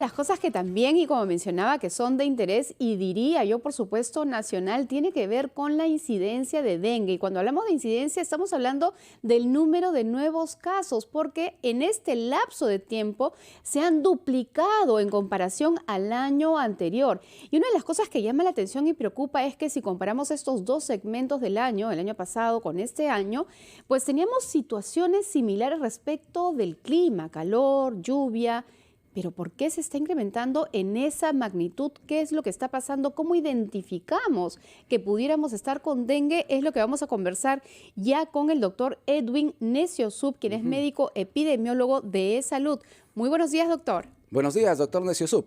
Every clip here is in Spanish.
Las cosas que también, y como mencionaba, que son de interés y diría yo, por supuesto, nacional, tiene que ver con la incidencia de dengue. Y cuando hablamos de incidencia, estamos hablando del número de nuevos casos, porque en este lapso de tiempo se han duplicado en comparación al año anterior. Y una de las cosas que llama la atención y preocupa es que si comparamos estos dos segmentos del año, el año pasado con este año, pues teníamos situaciones similares respecto del clima, calor, lluvia. Pero ¿por qué se está incrementando en esa magnitud? ¿Qué es lo que está pasando? ¿Cómo identificamos que pudiéramos estar con dengue? Es lo que vamos a conversar ya con el doctor Edwin Neciosub, quien es Ujú. médico epidemiólogo de salud. Muy buenos días, doctor. Buenos días, doctor Neciosub.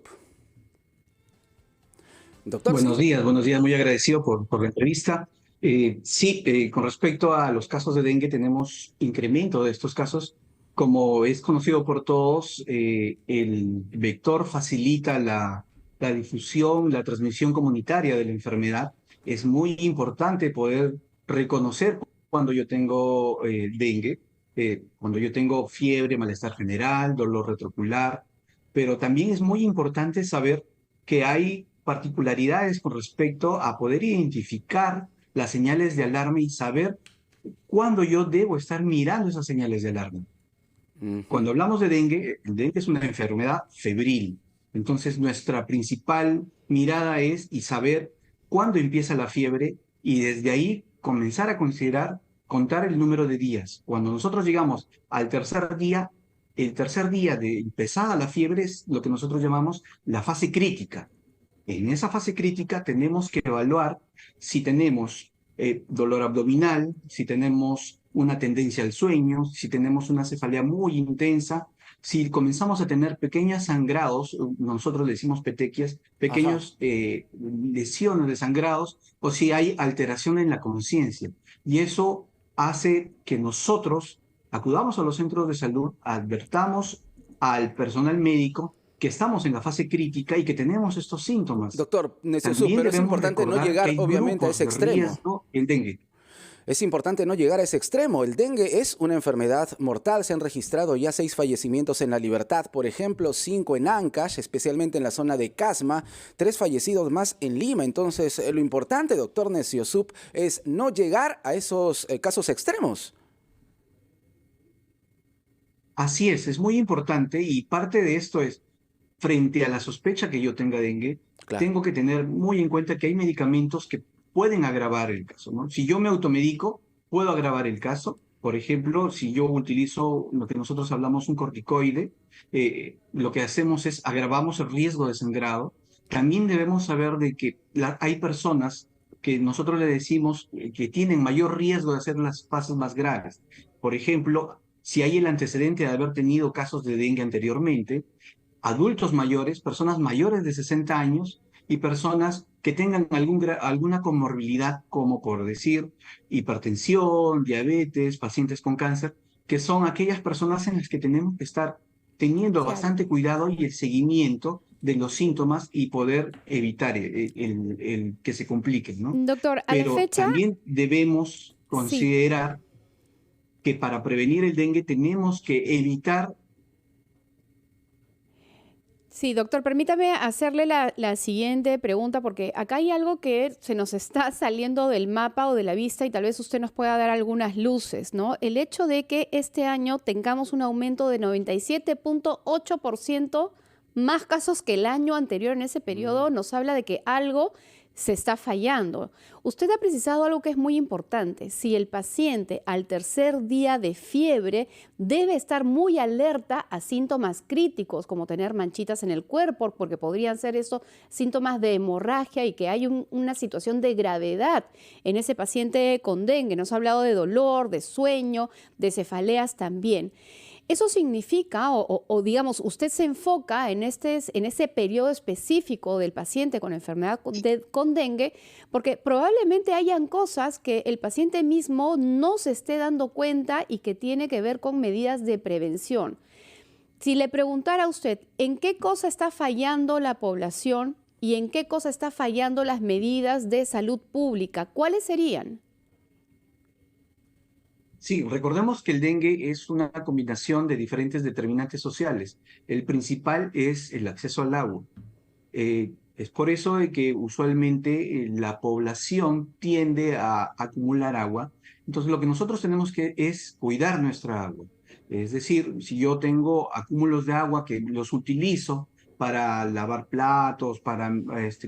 Doctor, sí. Buenos días, muy agradecido por la entrevista. Sí, con respecto a los casos de dengue, tenemos incremento de estos casos. Como es conocido por todos, el vector facilita la difusión, la transmisión comunitaria de la enfermedad. Es muy importante poder reconocer cuando yo tengo dengue, cuando yo tengo fiebre, malestar general, dolor retrocular, pero también es muy importante saber que hay particularidades con respecto a poder identificar las señales de alarma y saber cuándo yo debo estar mirando esas señales de alarma. Ujú. Cuando hablamos de dengue, el dengue es una enfermedad febril. Entonces, nuestra principal mirada es y saber cuándo empieza la fiebre y desde ahí comenzar a considerar, contar el número de días. Cuando nosotros llegamos al tercer día, el tercer día de empezada la fiebre es lo que nosotros llamamos la fase crítica. En esa fase crítica tenemos que evaluar si tenemos dolor abdominal, si tenemos una tendencia al sueño, si tenemos una cefalea muy intensa, si comenzamos a tener pequeños sangrados, nosotros le decimos petequias, Ajá. pequeños lesiones de sangrados, o si hay alteración en la conciencia. Y eso hace que nosotros acudamos a los centros de salud, advertamos al personal médico que estamos en la fase crítica y que tenemos estos síntomas. Doctor Neciosub, También pero es debemos importante no recordar que llegar, hay obviamente, a grupos ese de extremo. riesgo en dengue. Es importante no llegar a ese extremo. El dengue es una enfermedad mortal. Se han registrado ya 6 fallecimientos en La Libertad, por ejemplo, 5 en Ancash, especialmente en la zona de Casma, 3 fallecidos más en Lima. Entonces, lo importante, doctor Neciosub, es no llegar a esos casos extremos. Así es muy importante y parte de esto es, frente a la sospecha que yo tenga dengue, Claro. tengo que tener muy en cuenta que hay medicamentos que pueden agravar el caso, ¿no? Si yo me automedico, puedo agravar el caso. Por ejemplo, si yo utilizo lo que nosotros hablamos un corticoide, lo que hacemos es agravamos el riesgo de sangrado. También debemos saber de que hay personas que nosotros le decimos que tienen mayor riesgo de hacer las fases más graves. Por ejemplo, si hay el antecedente de haber tenido casos de dengue anteriormente, adultos mayores, personas mayores de 60 años y personas que tengan alguna comorbilidad, como por decir hipertensión, diabetes, pacientes con cáncer, que son aquellas personas en las que tenemos que estar teniendo Claro. bastante cuidado y el seguimiento de los síntomas y poder evitar el que se compliquen, ¿no? Doctor, a la Pero fecha, también debemos sí. considerar que para prevenir el dengue tenemos que evitar. Sí, doctor, permítame hacerle la siguiente pregunta porque acá hay algo que se nos está saliendo del mapa o de la vista y tal vez usted nos pueda dar algunas luces, ¿no? El hecho de que este año tengamos un aumento de 97.8% más casos que el año anterior en ese periodo nos habla de que algo se está fallando. Usted ha precisado algo que es muy importante. Si el paciente al tercer día de fiebre debe estar muy alerta a síntomas críticos como tener manchitas en el cuerpo, porque podrían ser esos síntomas de hemorragia y que hay una situación de gravedad en ese paciente con dengue. Nos ha hablado de dolor, de sueño, de cefaleas también. Eso significa, digamos, usted se enfoca en ese periodo específico del paciente con enfermedad con dengue, porque probablemente hayan cosas que el paciente mismo no se esté dando cuenta y que tiene que ver con medidas de prevención. Si le preguntara a usted en qué cosa está fallando la población y en qué cosa está fallando las medidas de salud pública, ¿cuáles serían? Sí, recordemos que el dengue es una combinación de diferentes determinantes sociales. El principal es el acceso al agua. Es por eso de que usualmente la población tiende a acumular agua. Entonces, lo que nosotros tenemos que es cuidar nuestra agua. Es decir, si yo tengo acúmulos de agua que los utilizo para lavar platos, para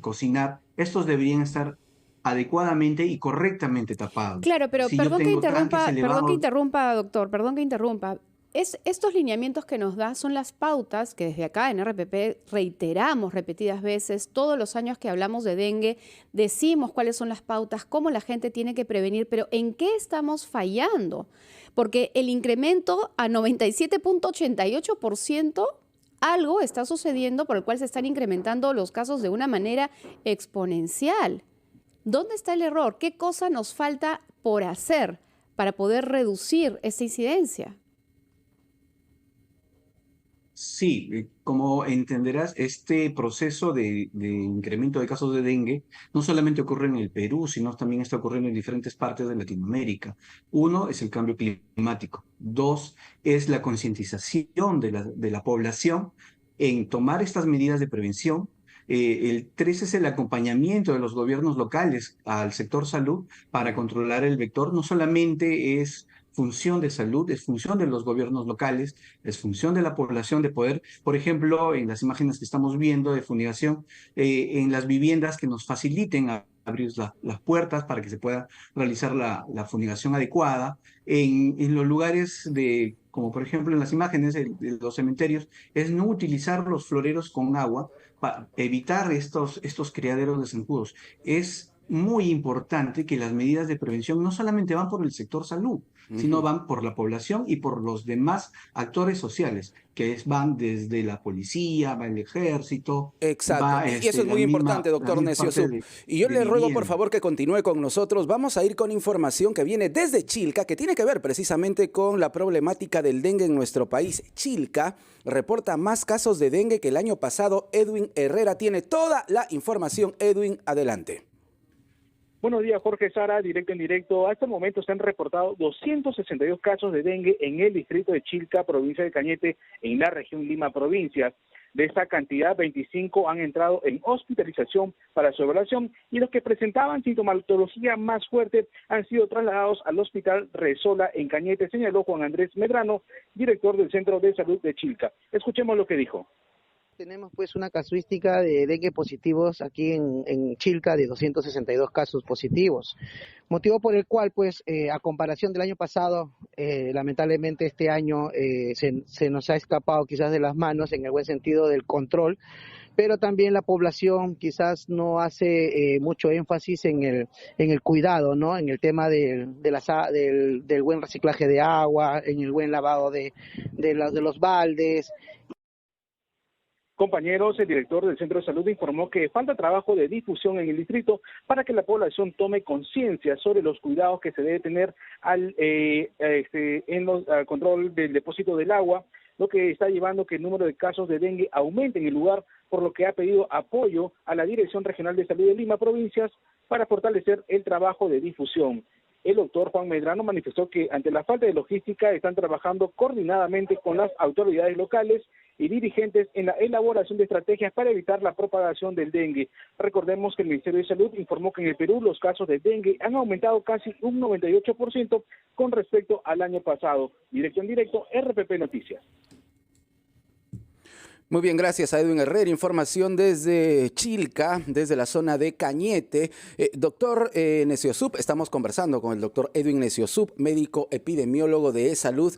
cocinar, estos deberían estar adecuadamente y correctamente tapados. Claro, pero Si yo tengo tanques perdón que elevados, interrumpa, doctor, perdón que interrumpa. Estos lineamientos que nos da son las pautas que desde acá en RPP reiteramos repetidas veces, todos los años que hablamos de dengue, decimos cuáles son las pautas, cómo la gente tiene que prevenir, pero ¿en qué estamos fallando? Porque el incremento a 97,88%, algo está sucediendo por el cual se están incrementando los casos de una manera exponencial. ¿Dónde está el error? ¿Qué cosa nos falta por hacer para poder reducir esta incidencia? sí, como entenderás, este proceso de incremento de casos de dengue no solamente ocurre en el Perú, sino también está ocurriendo en diferentes partes de Latinoamérica. Uno es el cambio climático. Dos es la concientización de la población en tomar estas medidas de prevención. El tres es el acompañamiento de los gobiernos locales al sector salud para controlar el vector. No solamente es función de salud, es función de los gobiernos locales, es función de la población de poder, por ejemplo, en las imágenes que estamos viendo de fumigación, en las viviendas que nos faciliten abrir las puertas para que se pueda realizar la fumigación adecuada, en los lugares de, como por ejemplo en las imágenes de los cementerios, es no utilizar los floreros con agua para evitar estos criaderos de zancudos. Es muy importante que las medidas de prevención no solamente van por el sector salud, sino Ujú. van por la población y por los demás actores sociales, van desde la policía, va el ejército, Exacto, va y eso es muy importante, la doctor misma parte Neciosub. Y yo de le ruego por vivienda. favor que continúe con nosotros. Vamos a ir con información que viene desde Chilca, que tiene que ver precisamente con la problemática del dengue en nuestro país. Chilca reporta más casos de dengue que el año pasado. Edwin Herrera tiene toda la información. Edwin, adelante. Buenos días, Jorge, Sara, directo en directo. Hasta el momento se han reportado 262 casos de dengue en el distrito de Chilca, provincia de Cañete, en la región Lima, provincia. De esta cantidad, 25 han entrado en hospitalización para su evaluación y los que presentaban sintomatología más fuerte han sido trasladados al hospital Resola en Cañete, señaló Juan Andrés Medrano, director del Centro de Salud de Chilca. Escuchemos lo que dijo. Tenemos pues una casuística de dengue positivos aquí en Chilca de 262 casos positivos, motivo por el cual pues a comparación del año pasado, lamentablemente este año se nos ha escapado quizás de las manos en el buen sentido del control, pero también la población quizás no hace mucho énfasis en el cuidado, ¿no? En el tema del buen reciclaje de agua, en el buen lavado de los baldes. Compañeros, el director del Centro de Salud informó que falta trabajo de difusión en el distrito para que la población tome conciencia sobre los cuidados que se debe tener al control del depósito del agua, lo que está llevando que el número de casos de dengue aumente en el lugar, por lo que ha pedido apoyo a la Dirección Regional de Salud de Lima Provincias para fortalecer el trabajo de difusión. El doctor Juan Medrano manifestó que ante la falta de logística están trabajando coordinadamente con las autoridades locales y dirigentes en la elaboración de estrategias para evitar la propagación del dengue. Recordemos que el Ministerio de Salud informó que en el Perú los casos de dengue han aumentado casi un 98% con respecto al año pasado. Directo en directo, RPP Noticias. Muy bien, gracias a Edwin Herrera. Información desde Chilca, desde la zona de Cañete. Doctor Neciosub, estamos conversando con el doctor Edwin Neciosub, médico epidemiólogo de salud.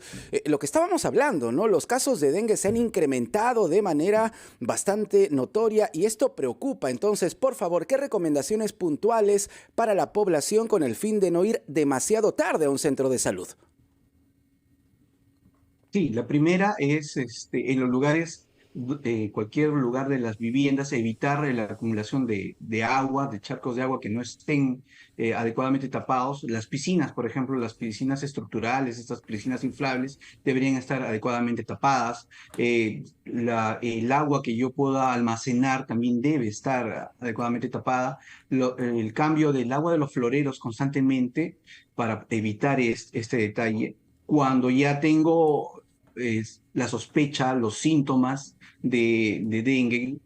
Lo que estábamos hablando, ¿no? Los casos de dengue se han incrementado de manera bastante notoria y esto preocupa. Entonces, por favor, ¿qué recomendaciones puntuales para la población con el fin de no ir demasiado tarde a un centro de salud? Sí, la primera es en los lugares cualquier lugar de las viviendas, evitar la acumulación de agua, de charcos de agua que no estén adecuadamente tapados. Las piscinas, por ejemplo, las piscinas estructurales, estas piscinas inflables, deberían estar adecuadamente tapadas. El agua que yo pueda almacenar también debe estar adecuadamente tapada. El cambio del agua de los floreros constantemente para evitar este detalle. Cuando ya tengo la sospecha, los síntomas de dengue,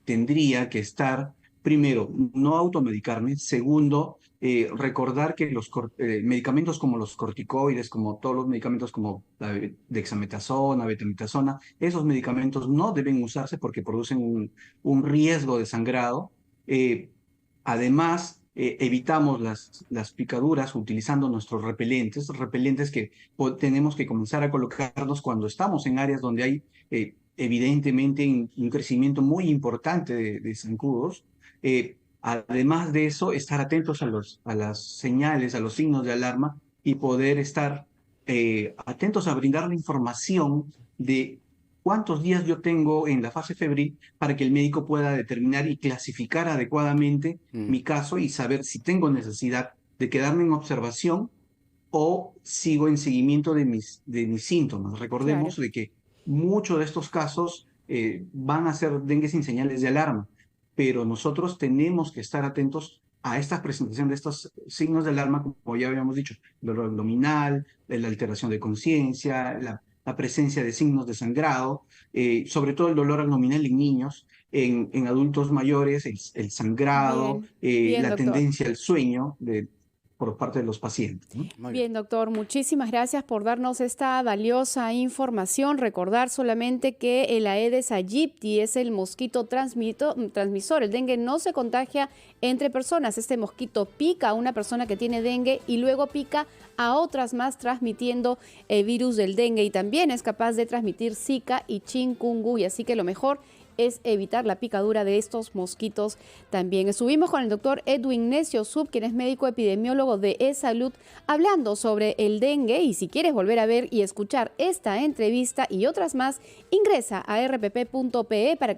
tendría que estar, primero, no automedicarme. Segundo, recordar que los medicamentos como los corticoides, como todos los medicamentos como la dexametasona, betametasona, esos medicamentos no deben usarse porque producen un riesgo de sangrado. Además, evitamos las picaduras utilizando nuestros repelentes que tenemos que comenzar a colocarnos cuando estamos en áreas donde hay evidentemente un crecimiento muy importante de zancudos. Además de eso, estar atentos a las señales, a los signos de alarma y poder estar atentos a brindar la información de cuántos días yo tengo en la fase febril para que el médico pueda determinar y clasificar adecuadamente mi caso y saber si tengo necesidad de quedarme en observación o sigo en seguimiento de mis síntomas. Recordemos de que muchos de estos casos van a ser dengue sin señales de alarma, pero nosotros tenemos que estar atentos a esta presentación de estos signos de alarma, como ya habíamos dicho, dolor abdominal, la alteración de conciencia, la presencia de signos de sangrado, sobre todo el dolor abdominal en niños, en adultos mayores, el sangrado, bien, la doctor. tendencia al sueño por parte de los pacientes, ¿no? Bien, doctor, muchísimas gracias por darnos esta valiosa información. Recordar solamente que el Aedes aegypti es el mosquito transmisor. El dengue no se contagia entre personas. Este mosquito pica a una persona que tiene dengue y luego pica a otras más transmitiendo el virus del dengue, y también es capaz de transmitir Zika y chikungunya, así que lo mejor es evitar la picadura de estos mosquitos también. Estuvimos con el doctor Edwin Necio Sub, quien es médico epidemiólogo de eSalud, hablando sobre el dengue, y si quieres volver a ver y escuchar esta entrevista y otras más, ingresa a rpp.pe para que